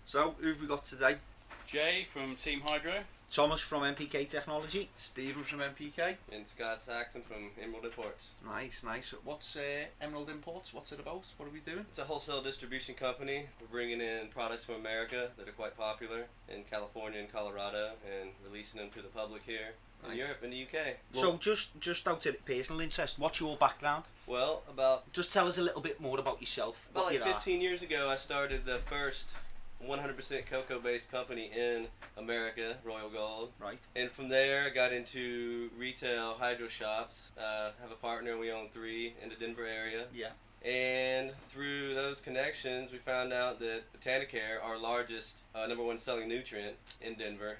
So, who have we got today? Jay from Team Hydro. Thomas from NPK Technology. Stephen from NPK. And Scott Saxon from Emerald Imports. Nice. What's Emerald Imports? What's it about? What are we doing? It's a wholesale distribution company. We're bringing in products from America that are quite popular in California and Colorado and releasing them to the public here in Europe and the UK. So just out of personal interest, what's your background? Well, just tell us a little bit more about yourself. About 15 years ago, I started the first 100% cocoa-based company in America, Royal Gold. Right. And from there, I got into retail hydro shops. Have a partner, we own 3 in the Denver area. Yeah. And through those connections, we found out that Botanicare, our largest, number 1 selling nutrient in Denver,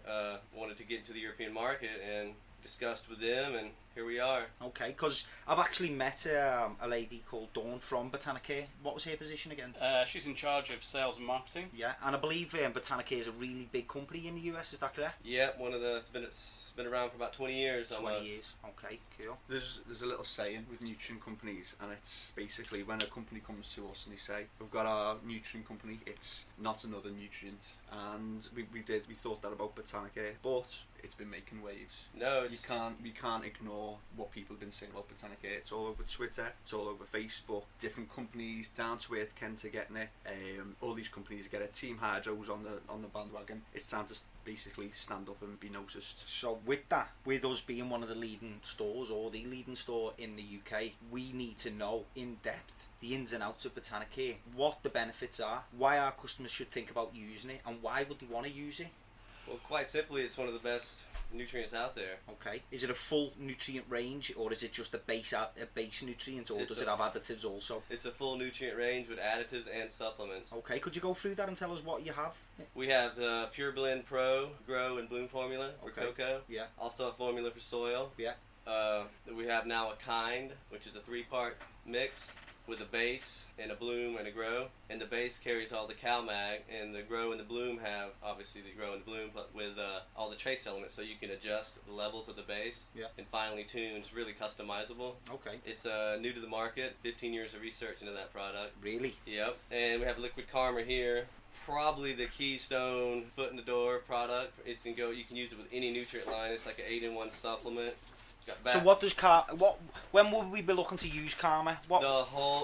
wanted to get into the European market, and discussed with them, and here we are. Okay, because I've actually met a lady called Dawn from Botanicare. What was her position again? She's in charge of sales and marketing. Yeah, and I believe Botanicare is a really big company in the US, is that correct? Yeah, it's been around for about 20 years. 20 years, okay, cool. There's a little saying with nutrient companies, and it's basically when a company comes to us and they say, we've got our nutrient company, it's not another nutrient. And we thought that about Botanicare, but it's been making waves. No, we can't ignore what people have been saying about Botanicare. It's all over Twitter, it's all over Facebook. Different companies, down to earth, Kent are getting it. All these companies get it. Team Hydro's on the bandwagon. It's time to basically stand up and be noticed. So with us being one of the leading stores, or the leading store in the UK, we need to know in depth the ins and outs of Botanicare, what the benefits are, why our customers should think about using it, and why would they want to use it. Well, quite simply, it's one of the best nutrients out there. Okay. Is it a full nutrient range, or is it just a base nutrient, or does it have additives also? It's a full nutrient range with additives and supplements. Okay, could you go through that and tell us what you have? We have the Pure Blend Pro Grow and Bloom formula for cocoa. Yeah. Also a formula for soil. Yeah. We have now a Kind, which is a 3-part mix with a base and a bloom and a grow, and the base carries all the CalMag, and the grow and the bloom have obviously the grow and the bloom, but with all the trace elements, so you can adjust the levels of the base and finely tune. It's really customizable. Okay. It's new to the market. 15 years of research into that product. Really? Yep. And we have Liquid Karma here. Probably the keystone foot in the door product. You can use it with any nutrient line. It's like an 8-in-1 supplement. So what does when would we be looking to use Karma?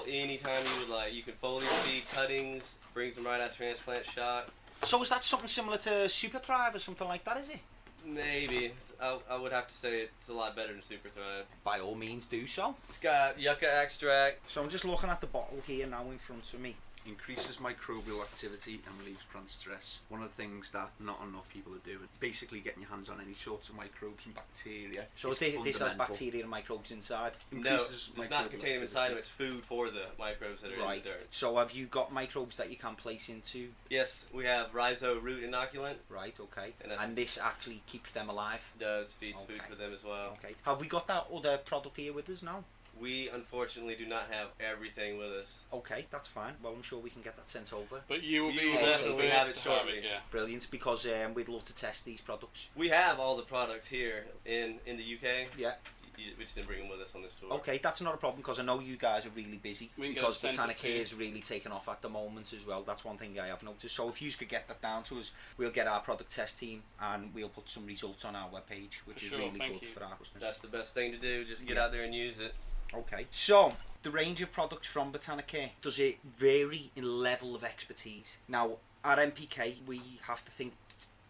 Anytime you would like. You can foliar feed cuttings, brings them right out of transplant shot. So is that something similar to Super Thrive or something like that, is it? Maybe. I would have to say it's a lot better than Super Thrive. By all means do so. It's got yucca extract. So I'm just looking at the bottle here now in front of me. Increases microbial activity and relieves plant stress. One of the things that not enough people are doing. Basically getting your hands on any sorts of microbes and bacteria. So this has bacteria and microbes inside? No, it's not containing inside them. It's food for the microbes that are in the dirt. So have you got microbes that you can place into? Yes, we have rhizo root inoculant. Right, okay. And this actually keeps them alive? Feeds food for them as well. Okay. Have we got that other product here with us now? We unfortunately do not have everything with us. Okay, that's fine. Well, I'm sure we can get that sent over. But you will be there so we have it shortly. Yeah. Brilliant, because we'd love to test these products. We have all the products here in the UK. Yeah. We just didn't bring them with us on this tour. Okay, that's not a problem, because I know you guys are really busy, because Botanicare is really taken off at the moment as well. That's one thing I have noticed. So if you could get that down to us, we'll get our product test team and we'll put some results on our webpage, which is really good for our customers. That's the best thing to do. Just get out there and use it. Okay, so the range of products from Botanicare, does it vary in level of expertise? Now, at NPK, we have to think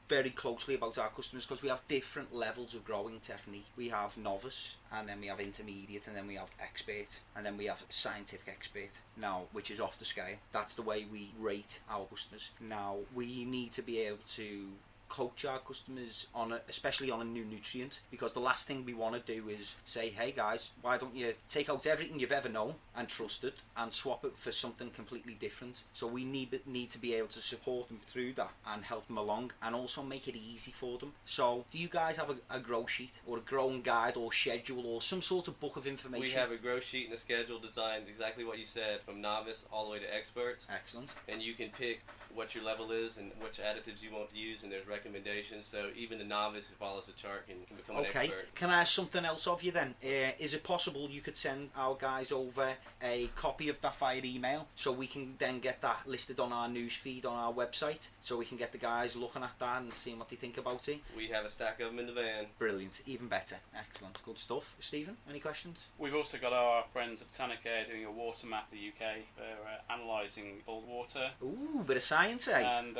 very closely about our customers, because we have different levels of growing technique. We have novice, and then we have intermediate, and then we have expert, and then we have scientific expert, now, which is off the scale. That's the way we rate our customers. Now, we need to be able to coach our customers especially on a new nutrient, because the last thing we want to do is say, hey guys, why don't you take out everything you've ever known and trusted and swap it for something completely different. So we need to be able to support them through that and help them along, and also make it easy for them. So do you guys have a grow sheet or a growing guide or schedule or some sort of book of information? We have a grow sheet and a schedule designed exactly what you said, from novice all the way to expert. Excellent. And you can pick what your level is and which additives you want to use, and there's recommendations, so even the novice who follows the chart can become an Okay, expert. can I ask something else of you then? Is it possible you could send our guys over a copy of that via email so we can then get that listed on our news feed on our website, so we can get the guys looking at that and seeing what they think about it? We have a stack of them in the van. Brilliant, even better. Excellent, good stuff. Stephen, any questions? We've also got our friends at Botanicare doing a water map of the UK. They're analysing all water. Ooh, bit of science, eh? And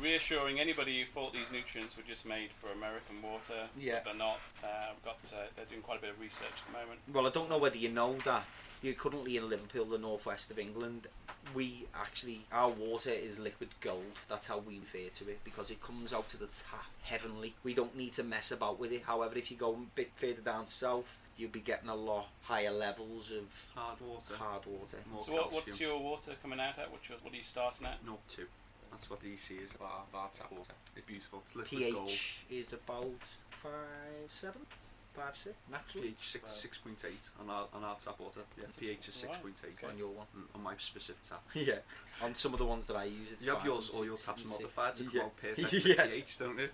reassuring anybody who thought these nutrients were just made for American water. Yeah. They're not. They're doing quite a bit of research at the moment. Well, I don't know whether you know that. You're currently in Liverpool, the northwest of England. Our water is liquid gold. That's how we refer to it, because it comes out to the tap heavenly. We don't need to mess about with it. However, if you go a bit further down south, you'll be getting a lot higher levels of Hard water. More So what's your water coming out at? What are you starting at? 0.2. That's what the EC is of our tap water. It's beautiful. It's liquid gold. pH is about 5.7, 5.6 naturally. pH 6.8 on our tap water. Yeah, pH is 6.8 On your one. on my specific tap. Yeah, on some of the ones that I use, it's You have 5 yours, and all your 6 taps and 6. modified to come Yeah. out perfect Yeah. pH, don't you?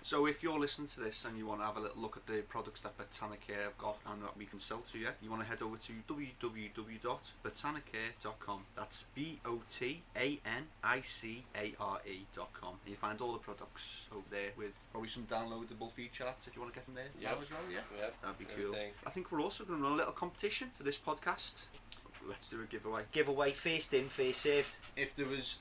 So if you're listening to this and you want to have a little look at the products that Botanicare have got and that we can sell to you, you want to head over to www.botanicare.com. That's BOTANICARE.com. And you find all the products over there with probably some downloadable featurettes if you want to get them there Yep. now as well, yeah? Yep. That'd be cool. Everything. I think we're also going to run a little competition for this podcast. Let's do a giveaway. Giveaway, first in, first served. If there was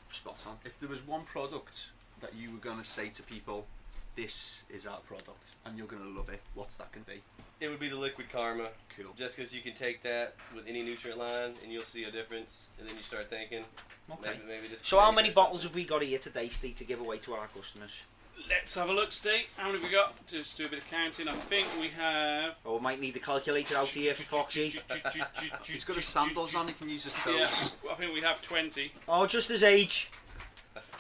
one product that you were going to say to people, this is our product and you're going to love it, what's that going to be? It would be the liquid karma. Cool. Just because you can take that with any nutrient line and you'll see a difference, and then you start thinking, Okay. maybe this. So how many bottles have we got here today, Steve, to give away to our customers? Let's have a look, Steve. How many have we got? Just do a bit of counting. I think we have. Oh, we might need the calculator out here for Foxy. He's got his sandals on, he can use his toes. Yeah, I think we have 20. Oh, just his age.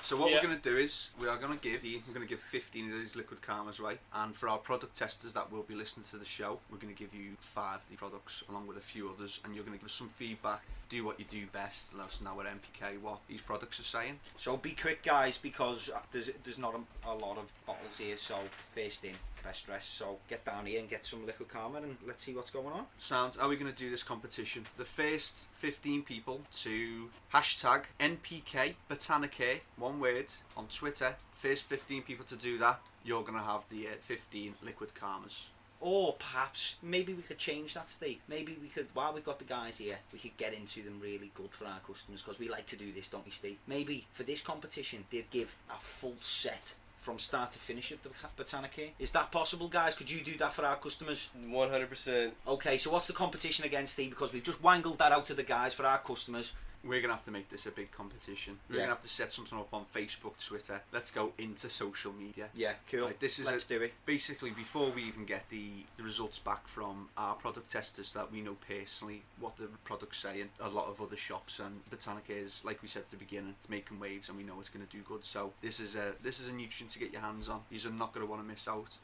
So what Yeah. we're going to do is we're going to give 15 of these liquid karmas away, and for our product testers that will be listening to the show, we're going to give you 5 of the products along with a few others, and you're going to give us some feedback. Do what you do best. Let us know at NPK what these products are saying. So be quick, guys, because there's not a lot of bottles here. So first in, best dressed. So get down here and get some liquid karma, and let's see what's going on. Sounds. How are we going to do this competition? The first 15 people to hashtag NPK Botanicare, one word, on Twitter. First 15 people to do that, you're going to have the 15 liquid karmas. Or perhaps, maybe we could change that, Steve. Maybe we could, while we've got the guys here, we could get into them really good for our customers, because we like to do this, don't we, Steve? Maybe for this competition, they'd give a full set from start to finish of the Botanicare. Is that possible, guys? Could you do that for our customers? 100%. Okay, so what's the competition again, Steve? Because we've just wangled that out to the guys for our customers. We're going to have to make this a big competition. We're Yeah. going to have to set something up on Facebook, Twitter. Let's go into social media. Yeah, cool. Right, this is Let's do it. Basically, before we even get the results back from our product testers that we know personally what the product's saying, a lot of other shops, and Botanicare is, like we said at the beginning, it's making waves and we know it's going to do good. So this is a nutrient to get your hands on. You're not going to want to miss out.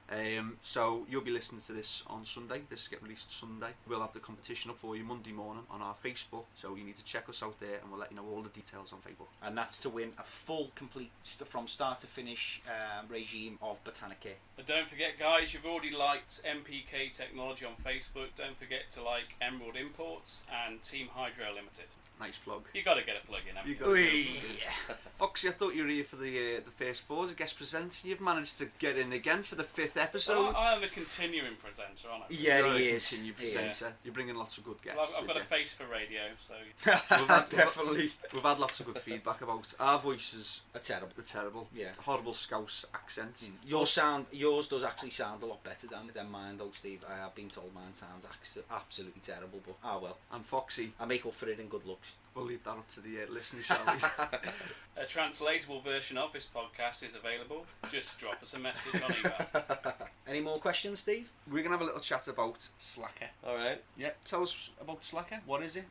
So you'll be listening to this on Sunday. This is getting released Sunday. We'll have the competition up for you Monday morning on our Facebook. So you need to check us out there, and we'll let you know all the details on Facebook. And that's to win a full, complete, from start to finish regime of Botanicare. And don't forget, guys, you've already liked NPK Technology on Facebook. Don't forget to like Emerald Imports and Team Hydro Limited. Nice plug. You got to get a plug in, haven't You you? got to Oi. go. Foxy, I thought you were here for the first 4 as a guest presenter. You've managed to get in again for the 5th episode. I am a continuing presenter, aren't I? Yeah, You're he a is. continued Yeah. presenter. You're bringing lots of good guests. Well, I've got a with face for radio, so Definitely. We've had lots of good feedback about our voices. A terrible. They're terrible. Yeah. Horrible Scouse accents. Yours does actually sound a lot better than mine, though, Steve. I have been told mine sounds absolutely terrible, but well. And Foxy, I make up for it in good looks. we'll leave that up to the listeners, shall we? a translatable version of this podcast is available. Just drop us a message on email. Any more questions, Steve? We're going to have a little chat about Slacker. Alright. Yeah, tell us about Slacker. What is it?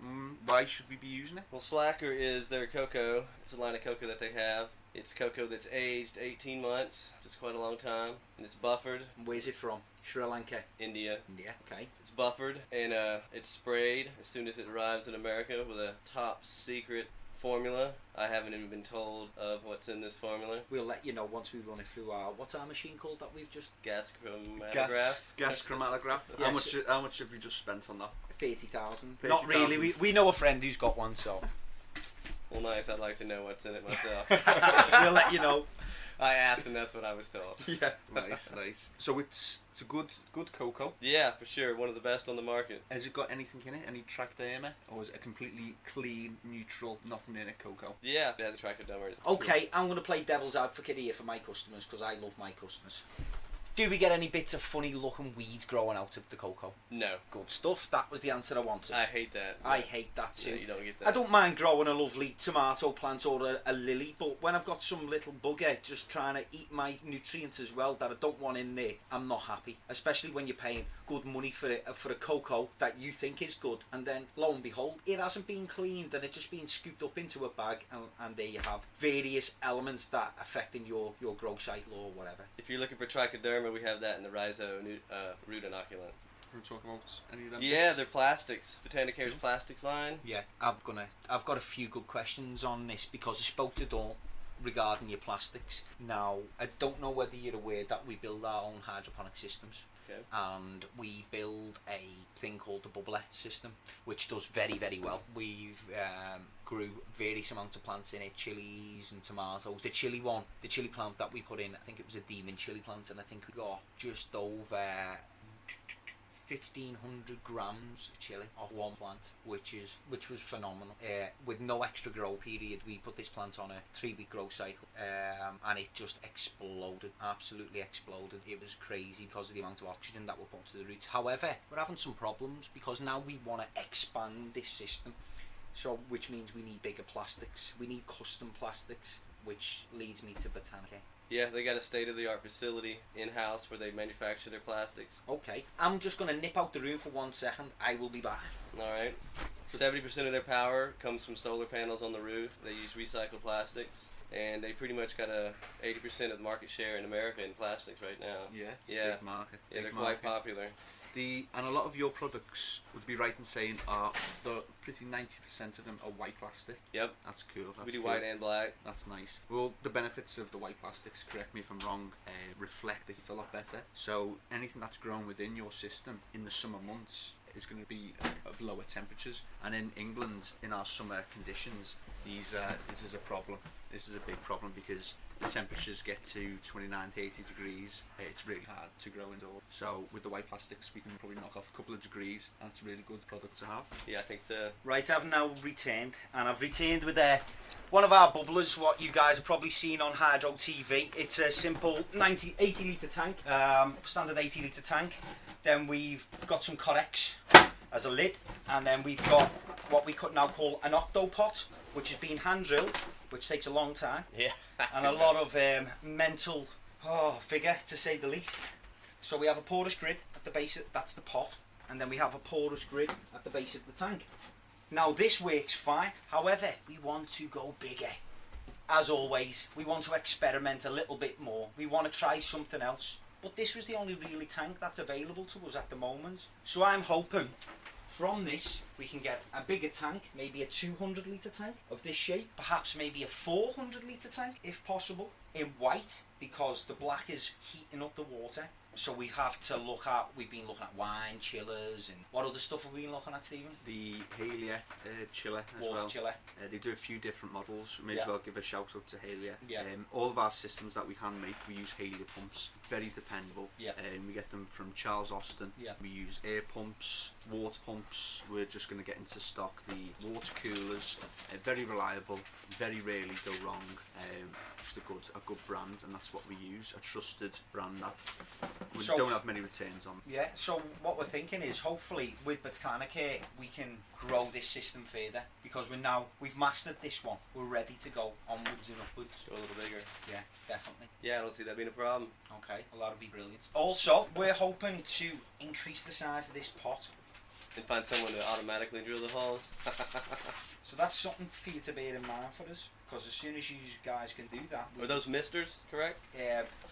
Why should we be using it? Well, Slacker is their cocoa. It's a line of cocoa that they have. It's cocoa that's aged 18 months, which is quite a long time. And it's buffered. Where's it from? Sri Lanka. India. Yeah, okay. It's buffered and it's sprayed as soon as it arrives in America with a top secret formula. I haven't even been told of what's in this formula. We'll let you know once we run it through our, what's our machine called that we've just... Gas chromatograph. Gas chromatograph. Yes. How much have you just spent on that? 30,000. 30,000. Not really. We know a friend who's got one, so Well, nice. I'd like to know what's in it myself. we'll let you know. I asked, and that's what I was told. Yeah. Nice. So it's a good cocoa. Yeah, for sure. One of the best on the market. Has it got anything in it? Any trichoderma? Or is it a completely clean, neutral, nothing in it cocoa? Yeah, it has a trichoderma. Okay, I'm going to play devil's advocate here for my customers because I love my customers. Do we get any bits of funny looking weeds growing out of the cocoa? No. Good stuff. That was the answer I wanted. I hate that. I hate that too. Yeah, you don't get that. I don't mind growing a lovely tomato plant or a lily, but when I've got some little bugger just trying to eat my nutrients as well that I don't want in there, I'm not happy. Especially when you're paying good money for a cocoa that you think is good, and then lo and behold, it hasn't been cleaned and it's just been scooped up into a bag, and there you have various elements that affecting your growth cycle or whatever. If you're looking for trichoderma, we have that in the rhizo root inoculant. Can we talk about any of them? Yeah, they're plastics. Botanicare's plastics line. Yeah, I've got a few good questions on this because I spoke to Dawn regarding your plastics. Now, I don't know whether you're aware that we build our own hydroponic systems. Okay. And we build a thing called the bubbler system, which does very, very well. We've grew various amounts of plants in it, chilies and tomatoes. The chili plant that we put in, I think it was a demon chili plant, and I think we got just over 1,500 grams of chili off one plant, which was phenomenal. With no extra grow period, we put this plant on a 3-week grow cycle, and it just exploded, absolutely exploded. It was crazy because of the amount of oxygen that we put to the roots. However, we're having some problems because now we want to expand this system, so which means we need bigger plastics. We need custom plastics, which leads me to Botanicare. Yeah, they got a state-of-the-art facility in-house where they manufacture their plastics. Okay, I'm just going to nip out the room for 1 second. I will be back. Alright. 70% of their power comes from solar panels on the roof. They use recycled plastics. And they pretty much got a 80% of the market share in America in plastics right now. Yeah, it's Yeah. a big market. Yeah, big they're market. quite popular. And a lot of your products, would be right in saying, are pretty 90% of them are white plastic. Yep. That's cool. We do white and black. That's nice. Well, the benefits of the white plastics, correct me if I'm wrong, reflect the heat a lot better. So anything that's grown within your system in the summer months is going to be of lower temperatures. And in England, in our summer conditions, this is a problem. This is a big problem because the temperatures get to 29 to 80 degrees. It's really hard to grow indoors. So with the white plastics, we can probably knock off a couple of degrees, and it's a really good product to have. Yeah, I think so. Right, I've now returned, and I've returned with one of our bubblers, what you guys have probably seen on Hydro TV. It's a simple 80 litre tank, standard 80 litre tank. Then we've got some Corex as a lid, and then we've got what we could now call an AutoPot, which has been hand drilled, which takes a long time, Yeah. and a lot of mental figure, to say the least. So we have a porous grid at the base, that's the pot, and then we have a porous grid at the base of the tank. Now this works fine, however, we want to go bigger. As always, we want to experiment a little bit more. We want to try something else. But this was the only really tank that's available to us at the moment. So I'm hoping from this we can get a bigger tank, maybe a 200 litre tank of this shape, perhaps maybe a 400 litre tank if possible, in white, because the black is heating up the water. So we've been looking at wine chillers, and what other stuff have we been looking at, Stephen? The Halia chiller as Water well. chiller. They do a few different models. We may Yeah. as well give a shout out to Halia. Yeah. All of our systems that we hand make, we use Halia pumps. Very dependable. Yeah. We get them from Charles Austin. Yeah. We use air pumps, water pumps. We're just going to get into stock the water coolers. Very reliable. Very rarely go wrong. Just a good brand, and that's what we use. A trusted brand that we don't have many returns on. Yeah, so what we're thinking is hopefully with Botanicare we can grow this system further, because we've mastered this one. We're ready to go onwards and upwards. Go a little bigger. Yeah, definitely. Yeah, I don't see that being a problem. Okay, well that'll be brilliant. Also, we're hoping to increase the size of this pot. And find someone to automatically drill the holes. So that's something for you to bear in mind for us, because as soon as you guys can do that... Are those misters, correct?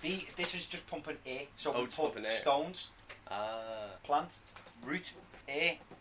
This is just pumping air. So Oh, we just put pumping air. stones, Ah. plant, root,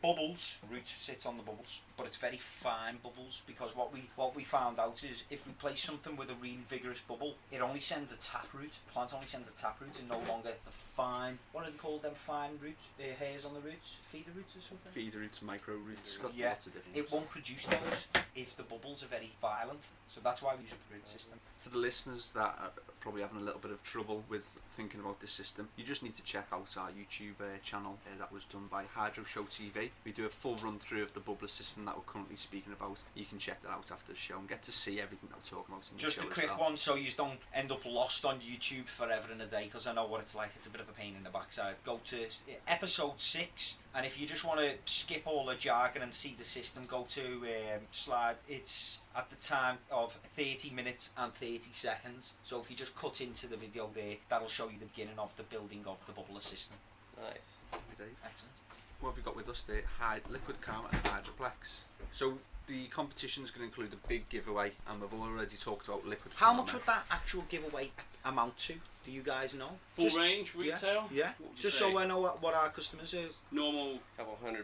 Bubbles, root sits on the bubbles, but it's very fine bubbles, because what we found out is if we place something with a really vigorous bubble, it only sends a taproot. Plant only sends a taproot and no longer the fine, what are they called, them fine roots, hairs on the roots, feeder roots or something? Feeder roots, micro roots, got Yeah, lots of different it won't produce those if the bubbles are very violent, so that's why we use a root system. For the listeners that are probably having a little bit of trouble with thinking about this system, you just need to check out our YouTube channel that was done by Hydro Show TV. We do a full run through of the bubbler system that we're currently speaking about. You can check that out after the show and get to see everything that we're talking about in the Just show a as quick well. one so you don't end up lost on YouTube forever and a day, because I know what it's like. It's a bit of a pain in the backside. Go to episode 6, and if you just want to skip all the jargon and see the system, go to slide. It's at the time of 30 minutes and 30 seconds. So if you just cut into the video there, that'll show you the beginning of the building of the bubbler system. Nice. Excellent. What have we got with us there? Liquid Calm and Hydroplex. So the competition is going to include a big giveaway, and we've already talked about Liquid How Calm. much would that actual giveaway amount to? Do you guys know? Full range retail? Yeah. What would you Just say? so I know what our customers is. Normal Couple $100.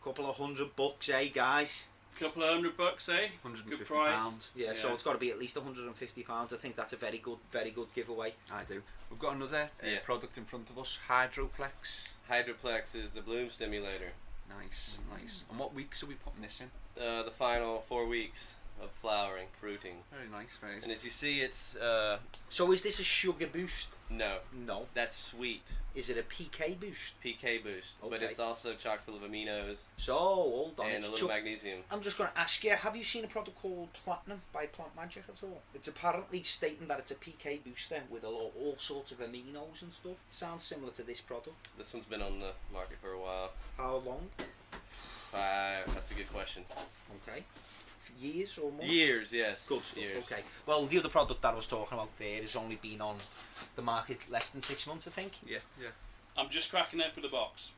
Couple of $100, eh, guys? couple of $100, eh? Good price. £150. Yeah, so it's got to be at least £150. I think that's a very good giveaway. I do. We've got another product in front of us, Hydroplex. Hydroplex is the bloom stimulator. Nice, nice. And what weeks are we putting this in? The final 4 weeks of flowering, fruiting. Very nice, very nice. And as you see, it's So is this a sugar boost? no, No. that's sweet. Is it a PK boost? PK boost, but Okay. it's also chock full of aminos So, hold on. and it's a little chu- magnesium. I'm just going to ask you, have you seen a product called Platinum by Plant Magic at all? It's apparently stating that it's a PK booster with all sorts of aminos and stuff. Sounds similar to this product. This one's been on the market for a while. How long? That's a good question. Okay. Years or months? Years, yes. Good stuff, Years. okay. Well, the other product that I was talking about there has only been on the market less than 6 months, I think. Yeah, yeah. I'm just cracking open the box.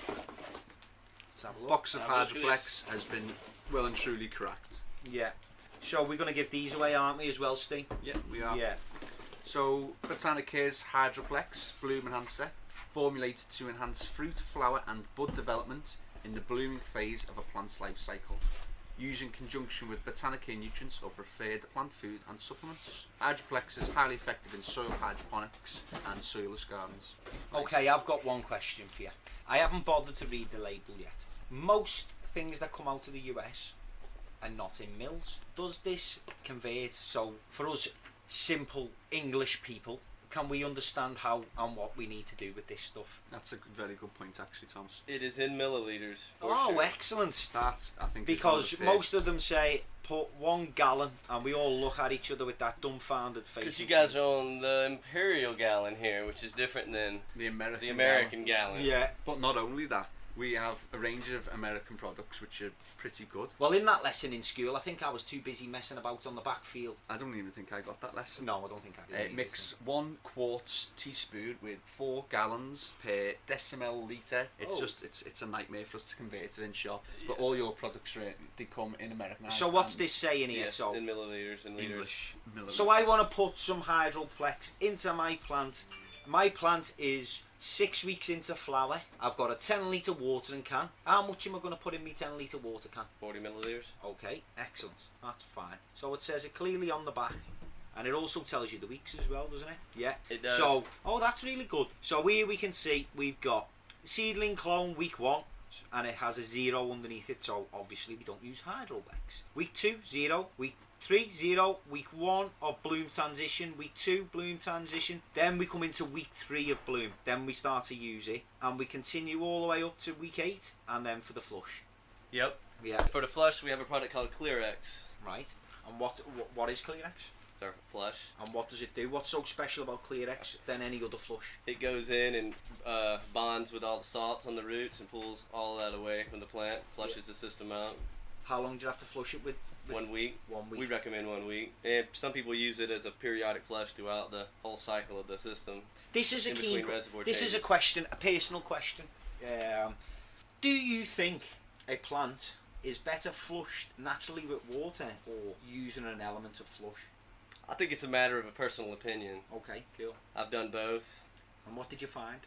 Let's have a look. Box of Have a look at Hydroplex has been well and truly cracked. Yeah. So we're going to give these away, aren't we, as well, Steve? Yeah, we are. Yeah. So, Botanicare's Hydroplex Bloom Enhancer, formulated to enhance fruit, flower and bud development in the blooming phase of a plant's life cycle, used in conjunction with Botanicare nutrients or preferred plant food and supplements. Hydroplex is highly effective in soil hydroponics and soilless gardens. Okay, I've got one question for you. I haven't bothered to read the label yet. Most things that come out of the US are not in mills. Does this convert? So for us simple English people, can we understand how and what we need to do with this stuff? That's a very good point, actually, Thomas. It is in milliliters. For Oh, sure. excellent. That, I think, Because is one most the of them say put 1 gallon, and we all look at each other with that dumbfounded face. Because you guys are on the imperial gallon here, which is different than the American, the American gallon. Yeah. But not only that, we have a range of American products which are pretty good. Well, in that lesson in school, I think I was too busy messing about on the backfield. I don't even think I got that lesson. No, I don't think I did. Mix 1 quarts teaspoon with 4 gallons per decimal litre. It's Oh. just it's a nightmare for us to convert it in shop. But all your products they come in American. So what's this saying here? Yes, So in milliliters and liters. English milliliters. So I want to put some Hydroplex into my plant. My plant is 6 weeks into flower. I've got a 10 litre watering can. How much am I going to put in my 10 litre water can? 40 milliliters. Okay, excellent. That's fine. So it says it clearly on the back. And it also tells you the weeks as well, doesn't it? Yeah. It does. So, oh, that's really good. So here we can see we've got seedling clone week 1. And it has a 0 underneath it. So obviously we don't use Hydroplex. Week 2, 0. Week 3, 0. Week 1 of bloom transition. Week 2, bloom transition. Then we come into week 3 of bloom. Then we start to use it. And we continue all the way up to week 8. And then for the flush. Yep. Yeah. For the flush, we have a product called ClearX. Right. And what is ClearX? It's our flush. And what does it do? What's so special about ClearX than any other flush? It goes in and bonds with all the salts on the roots and pulls all that away from the plant. Flushes the system out. How long do you have to flush it with? 1 week. 1 week. We recommend 1 week. And some people use it as a periodic flush throughout the whole cycle of the system. This is a in key. between reservoir This is a changes. question, a personal question. Do you think a plant is better flushed naturally with water or using an element of flush? I think it's a matter of a personal opinion. Okay, cool. I've done both. And what did you find?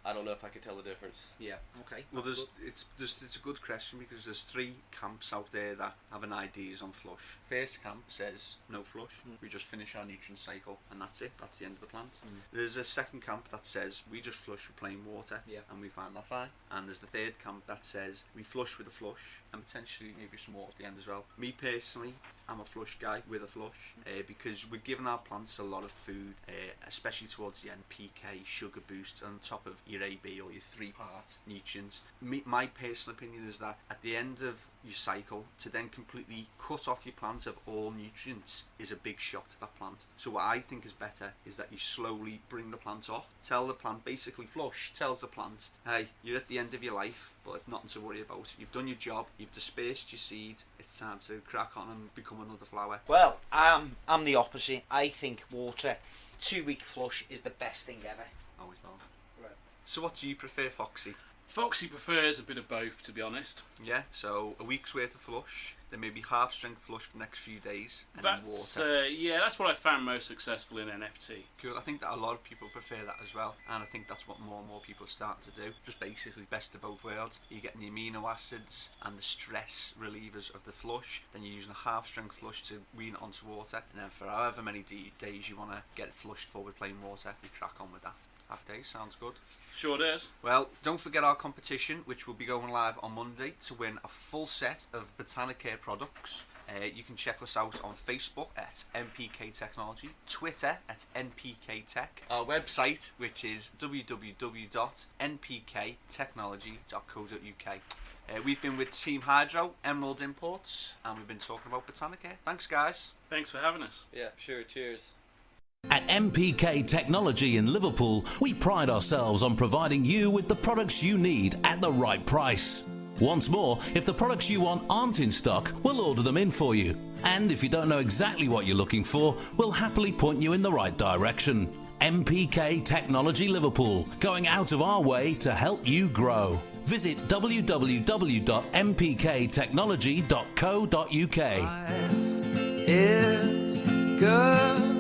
I don't know if I could tell the difference. Yeah. Okay. Well, that's it's a good question because there's 3 camps out there that have an ideas on flush. First camp says no flush. We just finish our nutrient cycle and that's it. That's the end of the plant. There's a second camp that says we just flush with plain water, Yeah. and we find that fine. And there's the third camp that says we flush with a flush and potentially maybe some water at the end as well. Me personally, I'm a flush guy with a flush because we're giving our plants a lot of food, especially towards the NPK, sugar boost on top of your AB or your 3-part nutrients. My personal opinion is that at the end of your cycle, to then completely cut off your plant of all nutrients is a big shock to that plant. So what I think is better is that you slowly bring the plant off. Tell the plant, basically flush tells the plant, hey, you're at the end of your life, but nothing to worry about. You've done your job, you've dispersed your seed, it's time to crack on and become another flower. Well, I'm the opposite. I think water, 2-week flush is the best thing ever. Always thought. Right. So what do you prefer, Foxy? Foxy prefers a bit of both, to be honest. Yeah, so a week's worth of flush, then maybe half strength flush for the next few days, and then That's water. that's what I found most successful in NFT. Cool. I think that a lot of people prefer that as well, and I think that's what more and more people are starting to do. Just basically best of both worlds. You're getting the amino acids and the stress relievers of the flush, then you're using a half strength flush to wean it onto water, and then for however many days you want to get it flushed for with plain water, you crack on with that. Happy days, sounds good. Sure does. Well, don't forget our competition, which will be going live on Monday, to win a full set of Botanicare products. You can check us out on Facebook at NPK Technology, Twitter at NPK Tech, our website, which is www.npktechnology.co.uk. We've been with Team Hydro, Emerald Imports, and we've been talking about Botanicare. Thanks, guys. Thanks for having us. Yeah, sure. Cheers. At NPK Technology in Liverpool, we pride ourselves on providing you with the products you need at the right price. Once more, if the products you want aren't in stock, we'll order them in for you. And if you don't know exactly what you're looking for, we'll happily point you in the right direction. NPK Technology Liverpool, going out of our way to help you grow. Visit www.mpktechnology.co.uk. Life is good.